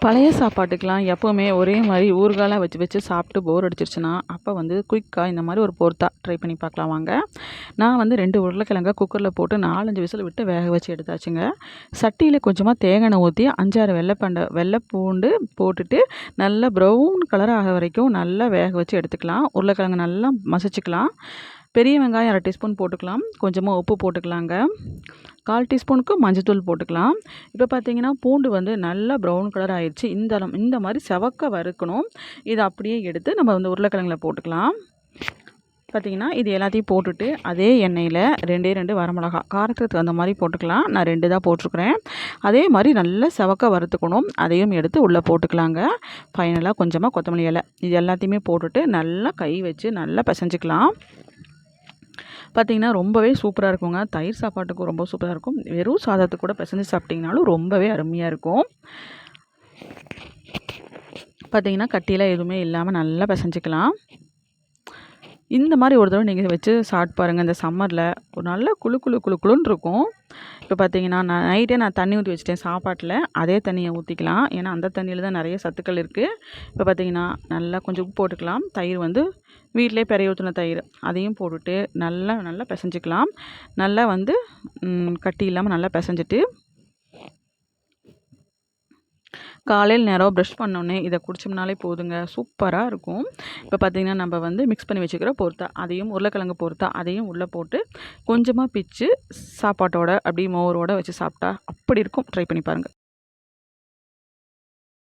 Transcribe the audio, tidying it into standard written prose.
பழைய சாப்பாட்டுக்கெலாம் எப்போவுமே ஒரே மாதிரி ஊறுகாலாம் வச்சு வச்சு சாப்பிட்டு போர் அடிச்சிருச்சுன்னா, அப்போ வந்து குயிக்காக இந்த மாதிரி ஒரு போர்த்தா ட்ரை பண்ணி பார்க்கலாம் வாங்க. நான் வந்து 2 உருளைக்கிழங்க குக்கரில் போட்டு 4, 5 விசில் விட்டு வேக வச்சு எடுத்தாச்சுங்க. சட்டியில் கொஞ்சமாக தேங்காய் எண்ணெய் ஊற்றி 5, 6 வெள்ளை பூண்டு போட்டுட்டு நல்லா ப்ரௌன் கலர் ஆக வரைக்கும் நல்லா வேக வச்சு எடுத்துக்கலாம். உருளைக்கிழங்கு நல்லா மசிச்சுக்கலாம். பெரிய வெங்காயம் 1/2 டீஸ்பூன் போட்டுக்கலாம். கொஞ்சமாக உப்பு போட்டுக்கலாங்க. 1/4 டீஸ்பூனுக்கு மஞ்சள்தூள் போட்டுக்கலாம். இப்போ பார்த்தீங்கன்னா பூண்டு வந்து நல்லா ப்ரௌன் கலர் ஆயிடுச்சு. இந்த மாதிரி செவக்க வறுக்கணும். இதை அப்படியே எடுத்து நம்ம வந்து உருளைக்கிழங்குல போட்டுக்கலாம். பார்த்தீங்கன்னா இது எல்லாத்தையும் போட்டுட்டு அதே எண்ணெயில் 2 வரமிளகா காரத்துக்கு தகுந்த மாதிரி போட்டுக்கலாம். நான் 2 தான் போட்டிருக்கிறேன். அதே மாதிரி நல்லா செவக்க வறுத்துக்கணும். அதையும் எடுத்து உள்ளே போட்டுக்கலாங்க. ஃபைனலாக கொஞ்சமாக கொத்தமல்லி இலை இது எல்லாத்தையுமே போட்டுட்டு நல்லா கை வச்சு நல்லா பிசைஞ்சிக்கலாம். பார்த்திங்கன்னா ரொம்பவே சூப்பராக இருக்குங்க. தயிர் சாப்பாட்டுக்கும் ரொம்ப சூப்பராக இருக்கும். வெறும் சாதத்துக்கு கூட பிசைஞ்சு சாப்பிட்டிங்கனாலும் ரொம்பவே அருமையாக இருக்கும். பார்த்திங்கன்னா கட்டியெல்லாம் எதுவுமே இல்லாமல் நல்லா பிசைஞ்சிக்கலாம். இந்த மாதிரி ஒரு தடவை நீங்கள் வச்சு சாப்பிட்டு பாருங்கள். இந்த சம்மரில் ஒரு நல்ல குளுன்னு இருக்கும். இப்போ பார்த்தீங்கன்னா நான் தண்ணி ஊற்றி வச்சுட்டேன் சாப்பாட்டில். அதே தண்ணியை ஊற்றிக்கலாம். ஏன்னா அந்த தண்ணியில் தான் நிறைய சத்துக்கள் இருக்குது. இப்போ பார்த்தீங்கன்னா நல்லா கொஞ்சம் உப்பு போட்டுக்கலாம். தயிர் வந்து வீட்டிலே பெரிய ஊற்றின தயிர் அதையும் போட்டுட்டு நல்லா பிசைஞ்சிக்கலாம். நல்லா வந்து கட்டி இல்லாமல் நல்லா பிசைஞ்சிட்டு காலையில் நேரம் ப்ரஷ் பண்ணோன்னே இதை குடிச்சோம்னாலே போதுங்க. சூப்பராக இருக்கும். இப்போ பார்த்திங்கன்னா நம்ம வந்து மிக்ஸ் பண்ணி வச்சுக்கிற போர்த்தா அதையும் உருளைக்கிழங்கு போர்த்தா அதையும் உள்ளே போட்டு கொஞ்சமாக பிச்சு சாப்பாட்டோட அப்படியே மோரோடு வச்சு சாப்பிட்டா அப்படி இருக்கும். ட்ரை பண்ணி பாருங்கள்.